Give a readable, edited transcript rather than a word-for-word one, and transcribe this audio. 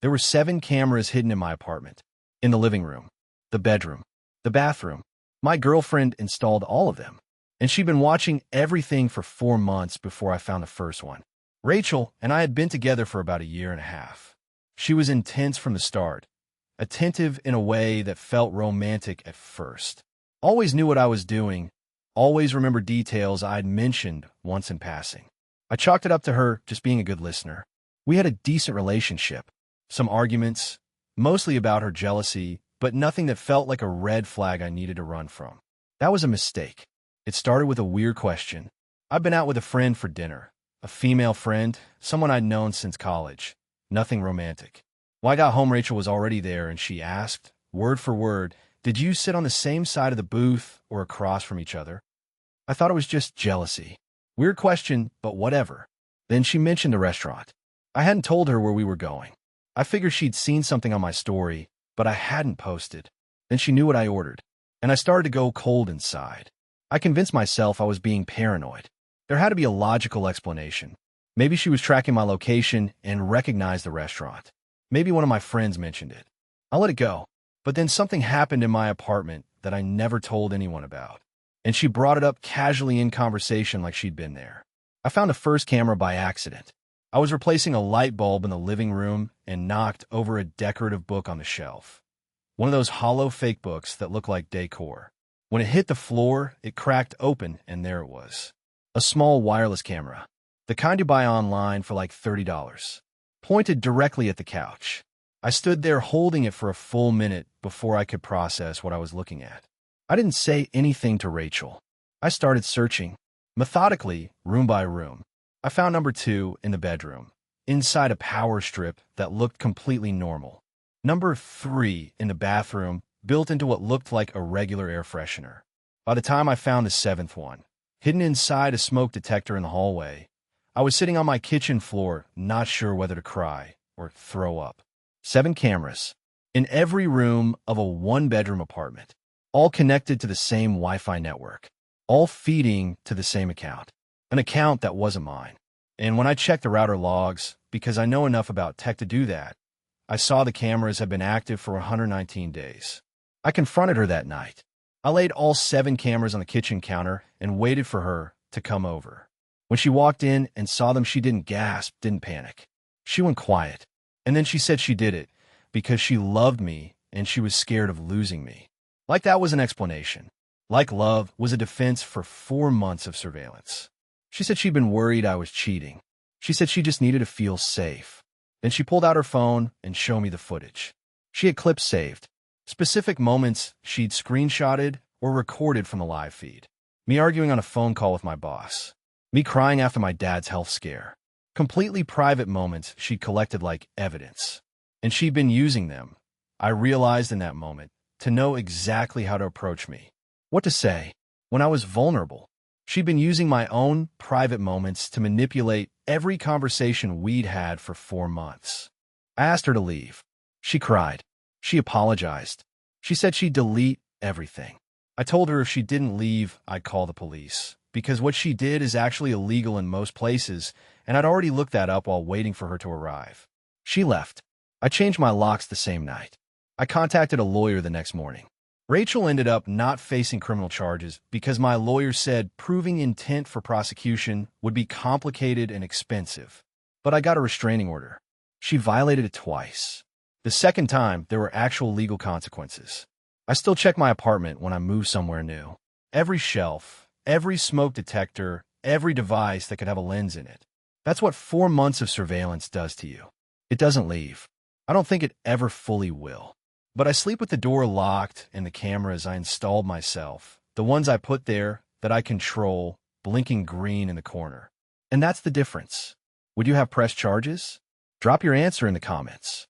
There were 7 cameras hidden in my apartment. In the living room, the bedroom, the bathroom. My girlfriend installed all of them, and she'd been watching everything for 4 months before I found the first one. Rachel and I had been together for about a year and a half. She was intense from the start, attentive in a way that felt romantic at first. Always knew what I was doing, always remembered details I'd mentioned once in passing. I chalked it up to her just being a good listener. We had a decent relationship. Some arguments, mostly about her jealousy, but nothing that felt like a red flag I needed to run from. That was a mistake. It started with a weird question. I'd been out with a friend for dinner. A female friend, someone I'd known since college. Nothing romantic. When I got home, Rachel was already there, and she asked, word for word, "Did you sit on the same side of the booth or across from each other?" I thought it was just jealousy. Weird question, but whatever. Then she mentioned the restaurant. I hadn't told her where we were going. I figured she'd seen something on my story, but I hadn't posted. Then she knew what I ordered, and I started to go cold inside. I convinced myself I was being paranoid. There had to be a logical explanation. Maybe she was tracking my location and recognized the restaurant. Maybe one of my friends mentioned it. I let it go. But then something happened in my apartment that I never told anyone about. And she brought it up casually in conversation like she'd been there. I found a first camera by accident. I was replacing a light bulb in the living room and knocked over a decorative book on the shelf. One of those hollow fake books that look like decor. When it hit the floor, it cracked open, and there it was. A small wireless camera. The kind you buy online for like $30. Pointed directly at the couch. I stood there holding it for a full minute before I could process what I was looking at. I didn't say anything to Rachel. I started searching, methodically, room by room. I found number 2 in the bedroom, inside a power strip that looked completely normal. Number 3 in the bathroom, built into what looked like a regular air freshener. By the time I found the 7th one, hidden inside a smoke detector in the hallway, I was sitting on my kitchen floor, not sure whether to cry or throw up. 7 cameras, in every room of a 1-bedroom apartment, all connected to the same Wi-Fi network, all feeding to the same account, an account that wasn't mine. And when I checked the router logs, because I know enough about tech to do that, I saw the cameras had been active for 119 days. I confronted her that night. I laid all 7 cameras on the kitchen counter and waited for her to come over. When she walked in and saw them, she didn't gasp, didn't panic. She went quiet. And then she said she did it because she loved me and she was scared of losing me. Like that was an explanation. Like love was a defense for 4 months of surveillance. She said she'd been worried I was cheating. She said she just needed to feel safe. Then she pulled out her phone and showed me the footage. She had clips saved, specific moments she'd screenshotted or recorded from the live feed. Me arguing on a phone call with my boss. Me crying after my dad's health scare. Completely private moments she'd collected like evidence. And she'd been using them, I realized in that moment, to know exactly how to approach me. What to say when I was vulnerable. She'd been using my own private moments to manipulate every conversation we'd had for 4 months. I asked her to leave. She cried. She apologized. She said she'd delete everything. I told her if she didn't leave, I'd call the police, because what she did is actually illegal in most places, and I'd already looked that up while waiting for her to arrive. She left. I changed my locks the same night. I contacted a lawyer the next morning. Rachel ended up not facing criminal charges because my lawyer said proving intent for prosecution would be complicated and expensive. But I got a restraining order. She violated it twice. The second time, there were actual legal consequences. I still check my apartment when I move somewhere new. Every shelf, every smoke detector, every device that could have a lens in it. That's what 4 months of surveillance does to you. It doesn't leave. I don't think it ever fully will. But I sleep with the door locked and the cameras I installed myself, the ones I put there that I control, blinking green in the corner. And that's the difference. Would you have pressed charges? Drop your answer in the comments.